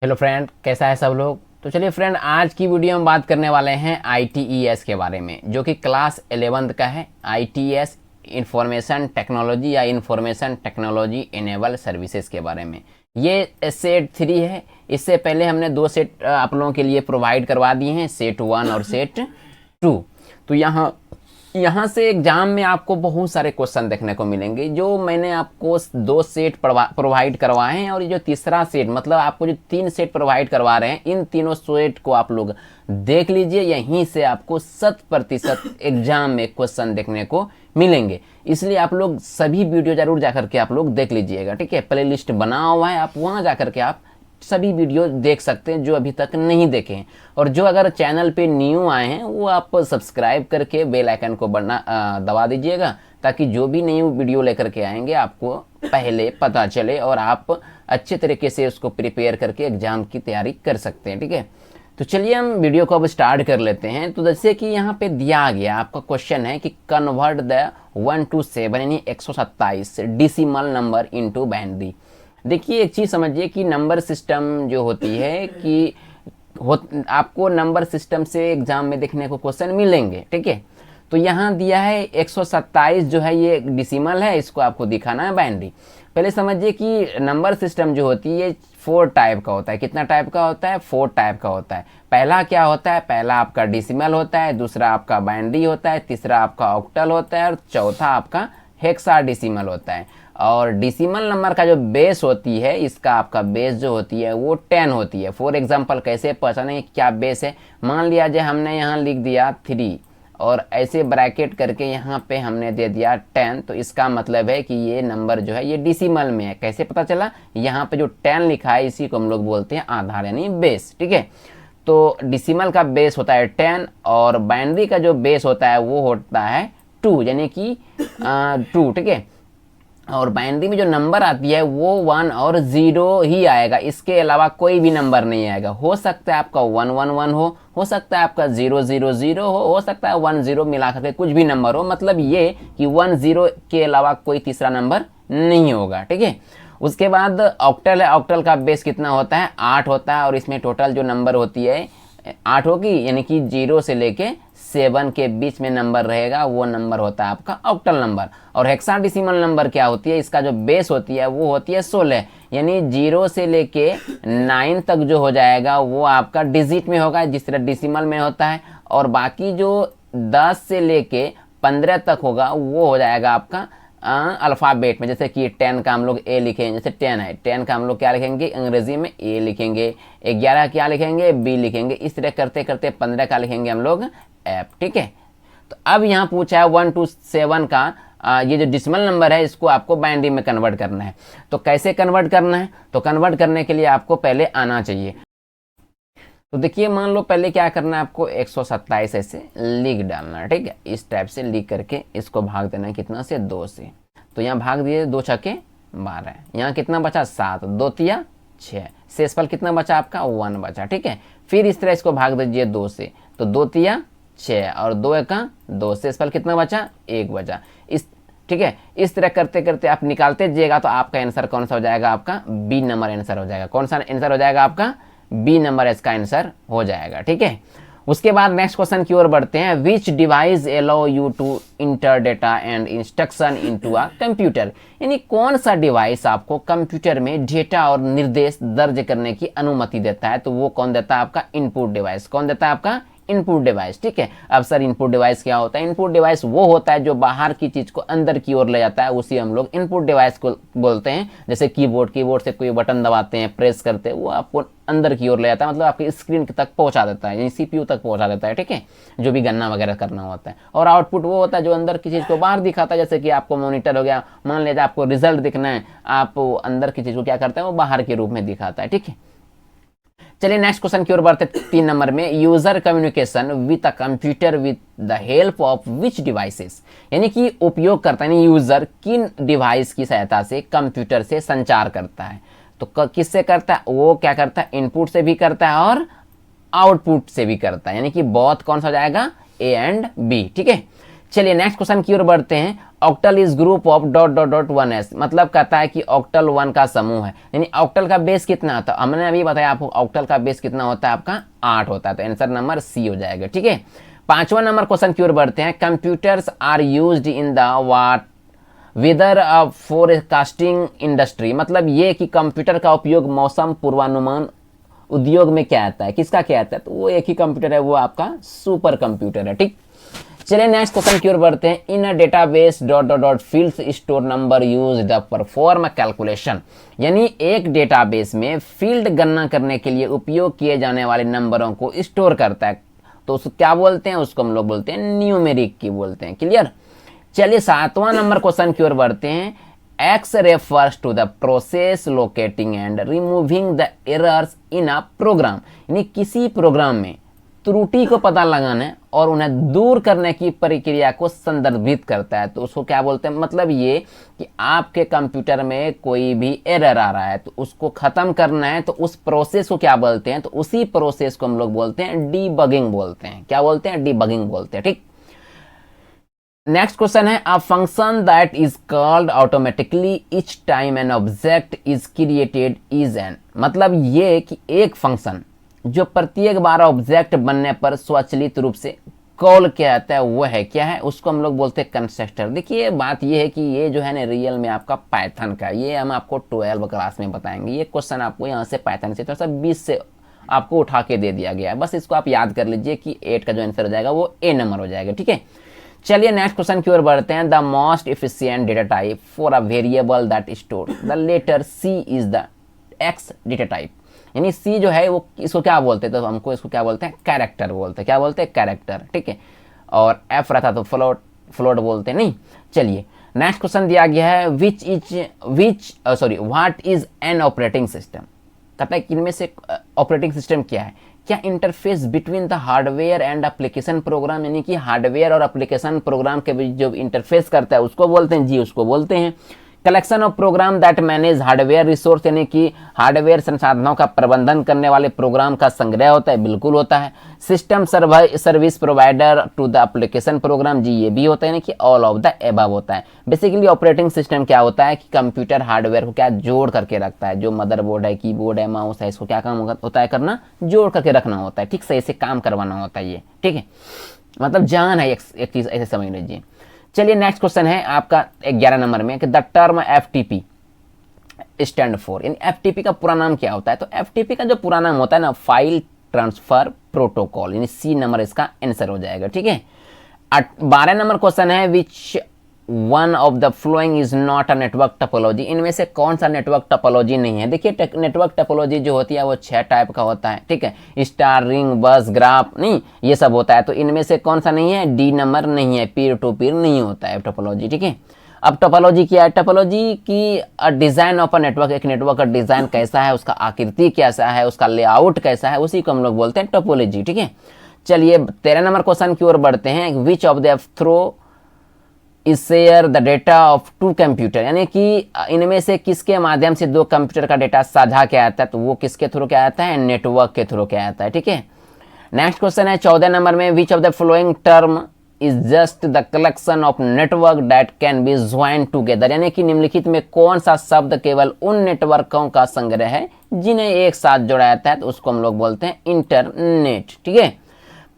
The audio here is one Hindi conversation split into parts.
हेलो फ्रेंड, कैसा है सब लोग। तो चलिए फ्रेंड, आज की वीडियो में बात करने वाले हैं ITES के बारे में, जो कि क्लास 11th का है। ITES इंफॉर्मेशन टेक्नोलॉजी या इंफॉर्मेशन टेक्नोलॉजी इनेबल सर्विसेज के बारे में। ये सेट 3 है। इससे पहले हमने 2 सेट आप लोगों के लिए प्रोवाइड करवा दिए हैं, सेट 1 और सेट 2। तो यहाँ से एग्जाम में आपको बहुत सारे क्वेश्चन देखने को मिलेंगे। जो मैंने आपको 2 सेट प्रोवाइड करवाए हैं, और ये जो तीसरा सेट, मतलब आपको जो 3 सेट प्रोवाइड करवा रहे हैं, इन तीनों सेट को आप लोग देख लीजिए। यहीं से आपको 100% एग्जाम में क्वेश्चन देखने को मिलेंगे। इसलिए आप लोग सभी वीडियो जरूर जाकर के आप लोग देख लीजिएगा, ठीक है। प्ले लिस्ट बना हुआ है, आप वहाँ जाकर के आप सभी वीडियो देख सकते हैं जो अभी तक नहीं देखे हैं। और जो अगर चैनल पे न्यू आए हैं, वो आप सब्सक्राइब करके बेल आइकन को दबा दीजिएगा, ताकि जो भी नई वीडियो लेकर के आएंगे आपको पहले पता चले और आप अच्छे तरीके से उसको प्रिपेयर करके एग्जाम की तैयारी कर सकते हैं, ठीक है। तो चलिए हम वीडियो को अब स्टार्ट कर लेते हैं। तो जैसे कि यहाँ पे दिया गया आपका क्वेश्चन है कि कन्वर्ट द 1 to 7 यानी 127 डिसिमल नंबर इनटू बाइनरी। देखिए, एक चीज़ समझिए कि नंबर सिस्टम जो होती है कि आपको नंबर सिस्टम से एग्जाम में देखने को क्वेश्चन मिलेंगे, ठीक है। तो यहाँ दिया है 127 जो है ये डिसिमल है, इसको आपको दिखाना है बाइनरी। पहले समझिए कि नंबर सिस्टम जो होती है 4 टाइप का होता है। कितना टाइप का होता है? 4 टाइप का होता है। पहला क्या होता है? पहला आपका डिसिमल होता है, दूसरा आपका बाइनरी होता है, तीसरा आपका ऑक्टल होता है, और चौथा आपका हेक्साडेसिमल होता है। और डिसिमल नंबर का जो बेस होती है, इसका आपका बेस जो होती है वो 10 होती है। फॉर एग्जांपल, कैसे पहचानें क्या बेस है? मान लिया जाए हमने यहाँ लिख दिया 3 और ऐसे ब्रैकेट करके यहाँ पे हमने दे दिया 10, तो इसका मतलब है कि ये नंबर जो है ये डिसिमल में है। कैसे पता चला? यहाँ पे जो 10 लिखा है इसी को हम लोग बोलते हैं आधार यानी बेस, ठीक है। तो डिसिमल का बेस होता है 10 और बाइनरी का जो बेस होता है वो होता है 2 यानी कि 2, ठीक है। और बाइनरी में जो नंबर आती है वो 1 और 0 ही आएगा, इसके अलावा कोई भी नंबर नहीं आएगा। हो सकता है आपका 111 हो सकता है आपका 000 हो सकता है 10 मिला करके कुछ भी नंबर हो। मतलब ये कि 10 के अलावा कोई तीसरा नंबर नहीं होगा, ठीक है। उसके बाद ऑक्टल है। ऑक्टल का बेस कितना होता है? 8 होता है, और इसमें टोटल जो नंबर होती है 8 होगी, यानी कि 0 से लेके 7 के बीच में नंबर रहेगा, वो नंबर होता है आपका ऑक्टल नंबर। और हेक्साडेसिमल नंबर क्या होती है? इसका जो बेस होती है वो होती है 16, यानी 0 से लेके 9 तक जो हो जाएगा वो आपका डिजिट में होगा, जिस तरह डिसिमल में होता है। और बाकी जो 10 से लेके 15 तक होगा वो हो जाएगा आपका अल्फ़ाबेट में। जैसे कि 10 का हम लोग ए लिखेंगे, जैसे 10 है, 10 का हम लोग क्या लिखेंगे अंग्रेजी में? ए लिखेंगे। 11 क्या लिखेंगे? बी लिखेंगे। इस तरह करते करते 15 का लिखेंगे हम लोग एफ, ठीक है। तो अब यहाँ पूछा है 1 to 7 का ये जो डिसिमल नंबर है इसको आपको बाइनरी में कन्वर्ट करना है। तो कैसे कन्वर्ट करना है? तो कन्वर्ट करने के लिए आपको पहले आना चाहिए। तो देखिए, मान लो पहले क्या करना है, आपको 127 ऐसे लिख डालना है, ठीक है। इस टाइप से लिख करके इसको भाग देना है कितना से? 2 से। तो यहाँ भाग दिए, 2 छक्के 12। यहाँ कितना बचा? 7। 2 तिया 6। शेषफल कितना बचा आपका? 1 बचा, ठीक है। फिर इस तरह इसको भाग दीजिए 2 से, तो 2 तिया 6 और 2 एका 2। शेषफल कितना बचा? 1 बचा। इस ठीक है, इस तरह करते करते आप निकालते जाइएगा, तो आपका आंसर कौन सा हो जाएगा? आपका बी नंबर आंसर हो जाएगा। कौन सा आंसर हो जाएगा? आपका बी नंबर इसका आंसर हो जाएगा, ठीक है। उसके बाद नेक्स्ट क्वेश्चन की ओर बढ़ते हैं। Which device allow you to enter data and instruction into a computer, यानी कौन सा डिवाइस आपको कंप्यूटर में डेटा और निर्देश दर्ज करने की अनुमति देता है? तो वो कौन देता है? आपका इनपुट डिवाइस। कौन देता है? आपका इनपुट डिवाइस, ठीक है। अब सर इनपुट डिवाइस क्या होता है? इनपुट डिवाइस वो होता है जो बाहर की चीज को अंदर की ओर ले जाता है, उसी हम लोग इनपुट डिवाइस को बोलते हैं। जैसे कीबोर्ड से कोई बटन दबाते हैं, प्रेस करते हैं, वो आपको अंदर की ओर ले जाता है, मतलब आपकी स्क्रीन तक पहुंचा देता है, यानी CPU तक पहुंचा देता है, ठीक है, जो भी गणना वगैरह करना होता है। और आउटपुट वो होता है जो अंदर की चीज को बाहर दिखाता है, जैसे कि आपको मॉनिटर हो गया, मान लीजिए आपको रिजल्ट दिखना है, आप अंदर की चीज को क्या करते हैं? वो बाहर के रूप में दिखाता है, ठीक है। चलिए नेक्स्ट क्वेश्चन की ओर बढ़ते 3 नंबर में। User communication with a computer with the help of which devices, यानी कि उपयोगकर्ता यानी यूजर किन डिवाइस की सहायता से कंप्यूटर से संचार करता है? तो किससे करता है? वो क्या करता है? इनपुट से भी करता है और आउटपुट से भी करता है, यानी कि बहुत कौन सा हो जाएगा? ए एंड बी, ठीक है। चलिए नेक्स्ट क्वेश्चन की ओर बढ़ते हैं। Octal is group of dot dot dot 1s, मतलब कहता है कि ऑक्टल 1 का समूह है, यानी ऑक्टल का बेस कितना होता है, हमने अभी बताया आपको ऑक्टल का बेस कितना होता है, आपका 8 होता है, तो आंसर नंबर सी हो जाएगा। ठीक है, 5वां नंबर क्वेश्चन की ओर बढ़ते हैं। Computers are used in the what weather forecasting industry, मतलब ये कि कंप्यूटर का उपयोग मौसम पूर्वानुमान उद्योग में क्या आता है, किसका क्या आता है, तो वो एक ही कंप्यूटर है, वो आपका सुपर कंप्यूटर है। ठीक, चलिए नेक्स्ट क्वेश्चन की ओर बढ़ते हैं। In a database dot dot dot fields store number used the perform calculation, यानी एक डेटाबेस में फील्ड गणना करने के लिए उपयोग किए जाने वाले नंबरों को स्टोर करता है, तो उसको क्या बोलते हैं, उसको हम लोग बोलते हैं न्यूमेरिक की बोलते हैं। क्लियर। चलिए 7वां नंबर क्वेश्चन की ओर बढ़ते हैं। X refers to the process locating and removing the errors in a program, यानी किसी प्रोग्राम में त्रुटि को पता लगाने और उन्हें दूर करने की प्रक्रिया को संदर्भित करता है, तो उसको क्या बोलते हैं, मतलब ये कि आपके कंप्यूटर में कोई भी एरर आ रहा है तो उसको खत्म करना है, तो उस प्रोसेस को क्या बोलते हैं, तो उसी प्रोसेस को हम लोग बोलते हैं डीबगिंग बोलते हैं। क्या बोलते हैं, डीबगिंग बोलते हैं। ठीक, नेक्स्ट क्वेश्चन है। A function that is called automatically each time an object is created is an, मतलब ये कि एक फंक्शन जो प्रत्येक बार ऑब्जेक्ट बनने पर स्वचालित रूप से कॉल किया जाता है, वो है क्या है, उसको हम लोग बोलते हैं कंस्ट्रक्टर। देखिए बात ये है कि ये जो है ना रियल में आपका पाइथन का, ये हम आपको 12 क्लास में बताएंगे। ये क्वेश्चन आपको यहाँ से पाइथन से थोड़ा सा 20 से आपको उठा के दे दिया गया है, बस इसको आप याद कर लीजिए कि 8 का जो आंसर हो जाएगा वो ए नंबर हो जाएगा। ठीक है, चलिए नेक्स्ट क्वेश्चन की ओर बढ़ते हैं। The most efficient data type for a variable that store the letter C is the X data type, यानी सी जो है वो इसको क्या बोलते हैं, तो हमको इसको क्या बोलते हैं, कैरेक्टर बोलते हैं। क्या बोलते हैं, कैरेक्टर। ठीक है, और एफ रहता तो फ्लोट, फ्लोट बोलते नहीं। चलिए नेक्स्ट क्वेश्चन दिया गया है। What is an operating system, कहता है कि इनमें से ऑपरेटिंग सिस्टम क्या है, क्या interface between the hardware and application program, यानी कि हार्डवेयर और एप्लीकेशन प्रोग्राम के बीच जो इंटरफेस करता है उसको बोलते हैं, जी उसको बोलते हैं। Collection of program that manage hardware resource, यानी कि हार्डवेयर संसाधनों का प्रबंधन करने वाले प्रोग्राम का संग्रह होता है, बिल्कुल होता है। System service provider to the application program, जी ये भी होता है, यानी कि ऑल ऑफ द एबव होता है। बेसिकली ऑपरेटिंग सिस्टम क्या होता है कि कंप्यूटर हार्डवेयर को क्या जोड़ करके रखता है, जो मदरबोर्ड है, कीबोर्ड है, माउस है, इसको क्या काम होता है करना, जोड़ करके रखना होता है। ठीक, सही से काम करवाना होता है ये। ठीक है, मतलब जान है एक चीज, ऐसे समझ लीजिए। चलिए नेक्स्ट क्वेश्चन है आपका 11 नंबर में कि the term FTP stand for, यानी एफटीपी का पूरा नाम क्या होता है, तो एफटीपी का जो पूरा नाम होता है ना, फाइल ट्रांसफर प्रोटोकॉल, यानी सी नंबर इसका आंसर हो जाएगा। ठीक है, 12 नंबर क्वेश्चन है। Which one of the following is not a network topology, इनमें से कौन सा नेटवर्क टोपोलॉजी नहीं है। देखिए नेटवर्क टोपोलॉजी जो होती है वो 6 टाइप का होता है। ठीक है, स्टार, रिंग, बस, ग्राफ, नहीं ये सब होता है, तो इनमें से कौन सा नहीं है, डी नंबर नहीं है, पीयर टू पीयर नहीं होता है टोपोलॉजी। ठीक है, अब टोपोलॉजी क्या है, टोपोलॉजी की डिजाइन ऑफ अ नेटवर्क, एक नेटवर्क का डिजाइन कैसा है, उसका आकृति कैसा है, उसका लेआउट कैसा है, उसी को हम लोग बोलते हैं टोपोलॉजी। ठीक है, चलिए 13 नंबर क्वेश्चन की ओर बढ़ते हैं। Which of the throw is share the data of 2 computer, यानी कि इनमें से किसके माध्यम से 2 कंप्यूटर का डेटा साझा किया जाता है, तो वो किसके थ्रू क्या आता है, नेटवर्क के थ्रू क्या आता है। ठीक है, नेक्स्ट क्वेश्चन है 14 नंबर में। विच of the following term is just the collection of network that can be join together, यानी कि निम्नलिखित में कौन सा शब्द केवल उन नेटवर्कों का संग्रह है जिन्हें एक साथ जोड़ा जाता है, तो उसको हम लोग बोलते हैं इंटरनेट। ठीक है,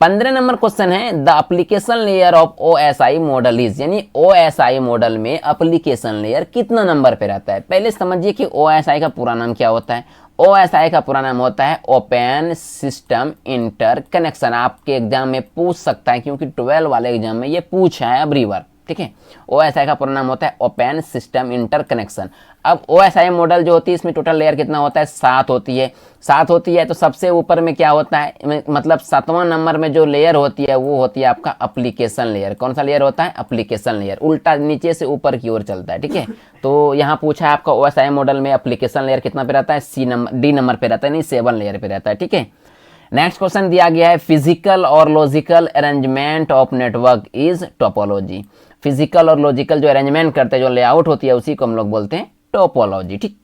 15 नंबर क्वेश्चन है। The application layer of OSI model is, यानी OSI मॉडल में एप्लीकेशन लेयर कितना नंबर पे रहता है। पहले समझिए कि OSI का पूरा नाम क्या होता है। OSI का पूरा नाम होता है ओपन सिस्टम इंटर कनेक्शन। आपके एग्जाम में पूछ सकता है, क्योंकि 12 वाले एग्जाम में ये पूछा है अबरी बार। ठीक है, OSI का पूरा नाम होता है ओपन सिस्टम इंटर कनेक्शन। अब OSI मॉडल जो होती है इसमें टोटल लेयर कितना होता है, 7 होती है। 7 होती है तो सबसे ऊपर में क्या होता है, मतलब 7वां नंबर में जो लेयर होती है वो होती है आपका एप्लीकेशन लेयर। कौन सा लेयर होता है, एप्लीकेशन लेयर, उल्टा नीचे से ऊपर की ओर चलता है। ठीक है, तो यहाँ पूछा है आपका OSI मॉडल में एप्लीकेशन लेयर कितना पे रहता है, डी नंबर पे रहता है, नहीं 7 लेयर पे रहता है। ठीक है, नेक्स्ट क्वेश्चन दिया गया है। फिजिकल और logical arrangement of network is topology. Physical और लॉजिकल जो अरेंजमेंट करते हैं, जो लेआउट होती है, उसी को हम लोग बोलते हैं टोपोलॉजी। ठीक,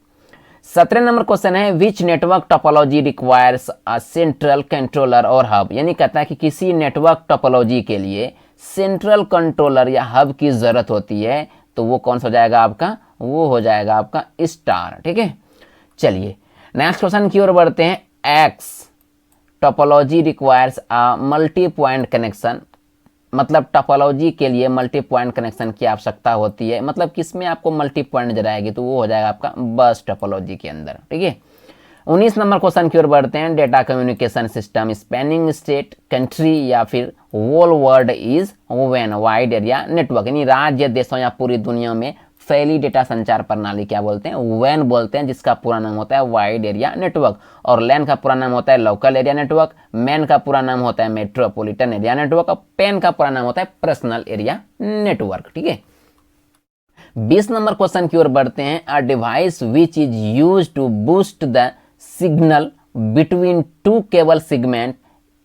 17 नंबर क्वेश्चन है। Which network topology requires a central controller और हब, यानी कहता है कि किसी नेटवर्क टोपोलॉजी के लिए सेंट्रल कंट्रोलर या हब की जरूरत होती है तो वो कौन सा हो जाएगा आपका, वो हो जाएगा आपका स्टार। ठीक है, चलिए नेक्स्ट क्वेश्चन की ओर बढ़ते हैं। X topology requires a multi point connection, मतलब टोपोलॉजी के लिए मल्टी पॉइंट कनेक्शन की आवश्यकता होती है, मतलब किसमें आपको मल्टी पॉइंट नजर आएगी तो वो हो जाएगा आपका बस टोपोलॉजी के अंदर। ठीक है, 19 नंबर क्वेश्चन की ओर बढ़ते हैं। Data communication system spanning state country या फिर होल वर्ल्ड इज वेन वाइड एरिया नेटवर्क, यानी राज्य देशों या पूरी दुनिया में फैली डेटा संचार प्रणाली क्या बोलते हैं, वैन बोलते हैं, जिसका पूरा नाम होता है वाइड एरिया नेटवर्क। और लैन का पूरा नाम होता है लोकल एरिया नेटवर्क, मैन का पूरा नाम होता है मेट्रोपॉलिटन एरिया नेटवर्क, और पेन का पूरा नाम होता है पर्सनल एरिया नेटवर्क। ठीक है, 20 नंबर क्वेश्चन की ओर बढ़ते हैं। A device which is use to boost the signal between two cable segment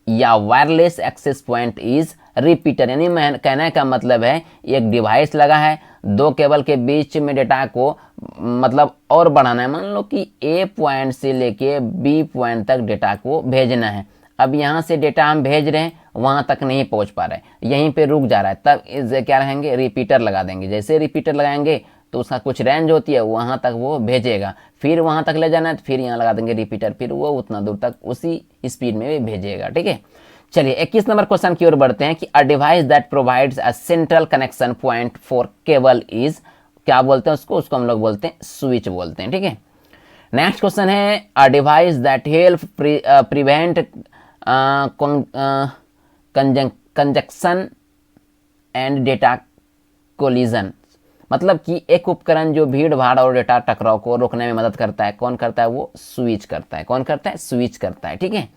या wireless access point is repeater, यानी मैं कहने का मतलब है एक डिवाइस लगा है, दो केबल के बीच में डेटा को मतलब और बढ़ाना है। मान लो कि ए पॉइंट से लेके बी पॉइंट तक डेटा को भेजना है। अब यहाँ से डेटा हम भेज रहे हैं, वहाँ तक नहीं पहुँच पा रहे, यहीं पे रुक जा रहा है, तब इस क्या रहेंगे, रिपीटर लगा देंगे। जैसे रिपीटर लगाएंगे तो उसका कुछ रेंज होती है, वहाँ तक वो भेजेगा, फिर वहाँ तक ले जाना है तो फिर यहाँ लगा देंगे रिपीटर, फिर वो उतना दूर तक उसी स्पीड में भी भेजेगा। ठीक है, चलिए 21 नंबर क्वेश्चन की ओर बढ़ते हैं कि a device that provides a central connection point for cable is, क्या बोलते हैं उसको हम लोग बोलते हैं स्विच बोलते हैं। ठीक है, नेक्स्ट क्वेश्चन है a device that help prevent conjunction and data collision, मतलब कि एक उपकरण जो भीड़ भाड़ और डेटा टकराव को रोकने में मदद करता है, कौन करता है, वो स्विच करता है। कौन करता है, स्विच करता है। ठीक है,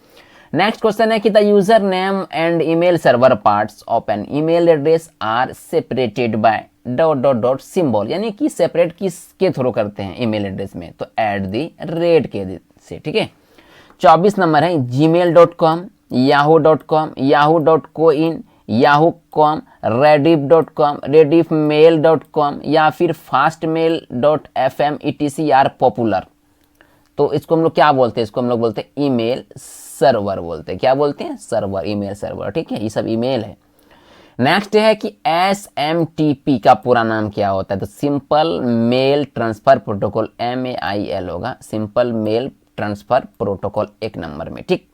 नेक्स्ट क्वेश्चन है कि the user name and email server parts of an email address are separated by dot dot dot symbol, यानी कि सेपरेट किसके थ्रू करते हैं ईमेल एड्रेस में, तो एट द रेट के से। ठीक है, 24 नंबर है gmail.com, yahoo.com, yahoo.coin, yahoo.com, rediff.com, rediffmail.com या फिर fastmail.fm etc आर पॉपुलर। तो इसको हम लोग क्या बोलते हैं, इसको हम लोग बोलते हैं ईमेल सर्वर बोलते हैं। क्या बोलते हैं, सर्वर, ईमेल सर्वर। ठीक है, ये सब ईमेल है। नेक्स्ट है कि SMTP का पूरा नाम क्या होता है, तो simple mail transfer protocol, MAIL होगा, सिंपल मेल ट्रांसफर प्रोटोकॉल एक नंबर में। ठीक,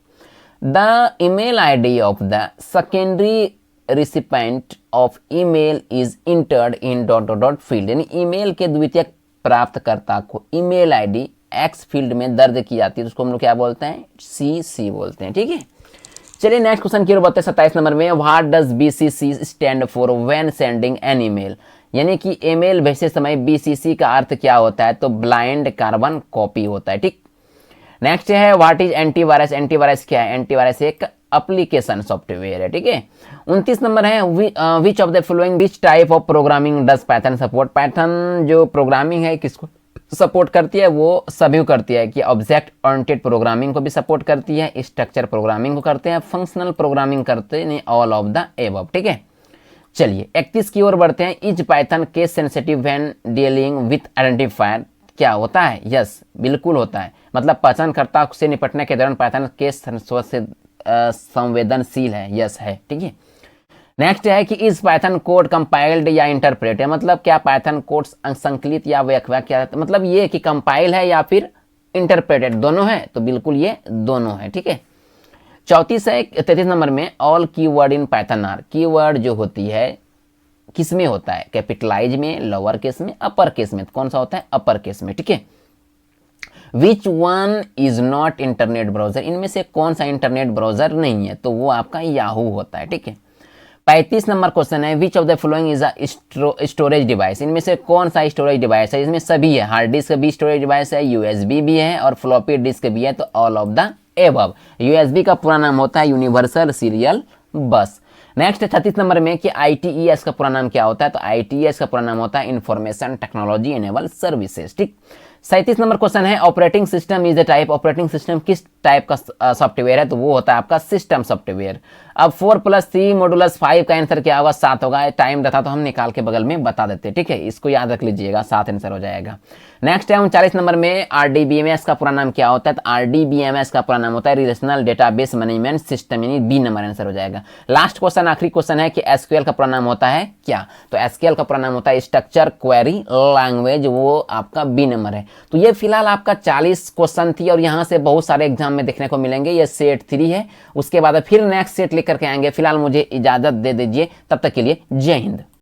the email ID of the secondary recipient of email is entered in dot dot dot field, यानी ईमेल के द्वितीयक प्राप्तकर्ता को ईमेल ID X फील्ड में दर्ज की जाती है, तो उसको हम लोग क्या बोलते हैं, CC बोलते हैं। ठीक है, चलिए नेक्स्ट क्वेश्चन की ओर बढ़ते हैं। 27 नंबर में what does BCC stand for when sending an email, यानी कि ईमेल भेजते समय BCC का अर्थ क्या होता है, तो ब्लाइंड कार्बन कॉपी होता है। ठीक, नेक्स्ट है व्हाट इज एंटीवायरस, एंटीवायरस क्या है, एंटीवायरस एक एप्लीकेशन सॉफ्टवेयर है। ठीक है, 29 नंबर है विच of the following which type of programming does Python support, Python जो प्रोग्रामिंग है किसको सपोर्ट करती है, वो सभी को करती है कि ऑब्जेक्ट ओरिएंटेड प्रोग्रामिंग को भी सपोर्ट करती है, स्ट्रक्चर प्रोग्रामिंग को करते हैं, फंक्शनल प्रोग्रामिंग करते हैं, ऑल ऑफ द एबव। ठीक है, चलिए 31 की ओर बढ़ते हैं। Is Python case sensitive when dealing with identifier, क्या होता है, यस बिल्कुल होता है, मतलब पहचानकर्ता से निपटने के दौरान पाइथन केस संवेदनशील है, यस है। ठीक है, नेक्स्ट है कि इस पाइथन कोड कंपाइल्ड या इंटरप्रेट है, मतलब क्या पाइथन कोड संकलित या व्याख्या क्या, मतलब ये कि कंपाइल है या फिर इंटरप्रेटेड, दोनों है, तो बिल्कुल ये दोनों है। ठीक है, 33 नंबर में all keyword in Python are, keyword जो होती है किस में होता है, कैपिटलाइज में, लोअर केस में, अपर केस में, कौन सा होता है, अपर केस में। ठीक है, which one is not internet browser, इनमें से कौन सा इंटरनेट ब्राउजर नहीं है, तो वो आपका याहू होता है। ठीक है, 35 नंबर क्वेश्चन है विच of the following is a storage device, इनमें से कौन सा स्टोरेज डिवाइस है, इसमें सभी है, हार्ड डिस्क भी स्टोरेज डिवाइस है, USB भी है और फ्लॉपी डिस्क भी है, तो all of the above. USB का पूरा नाम होता है यूनिवर्सल सीरियल बस। नेक्स्ट 36 नंबर में कि ITES का पूरा नाम क्या होता है, तो ITES का पूरा नाम होता है इंफॉर्मेशन टेक्नोलॉजी इनेबल सर्विसेज। ठीक, 37 नंबर क्वेश्चन है operating system is the type, operating system किस टाइप का सॉफ्टवेयर है, तो वो होता है आपका सिस्टम सॉफ्टवेयर। अब 4 + 3 मॉडुलस 5 का आंसर क्या होगा? 7 होगा। टाइम रहता तो हम निकाल के बगल में बता देते, ठीक है, इसको याद रख लीजिएगा, 7 आंसर हो जाएगा। नेक्स्ट है 39 नंबर में, RDBMS का पूरा नाम क्या होता है? तो RDBMS का पूरा नाम होता है रिलेशनल डेटाबेस मैनेजमेंट सिस्टम, यानी बी नंबर आंसर हो जाएगा। लास्ट क्वेश्चन, आखिरी क्वेश्चन है कि SQL का पूरा नाम होता है क्या? तो SQL का पूरा नाम होता है स्ट्रक्चर क्वेरी लैंग्वेज, वो आपका बी नंबर है। तो ये फिलहाल आपका 40 क्वेश्चन थी और यहाँ से बहुत सारे एग्जाम में देखने को मिलेंगे। ये सेट 3 है, उसके बाद फिर नेक्स्ट सेट लेकर के आएंगे। फिलहाल मुझे इजाजत दे दीजिए, तब तक के लिए जय हिंद।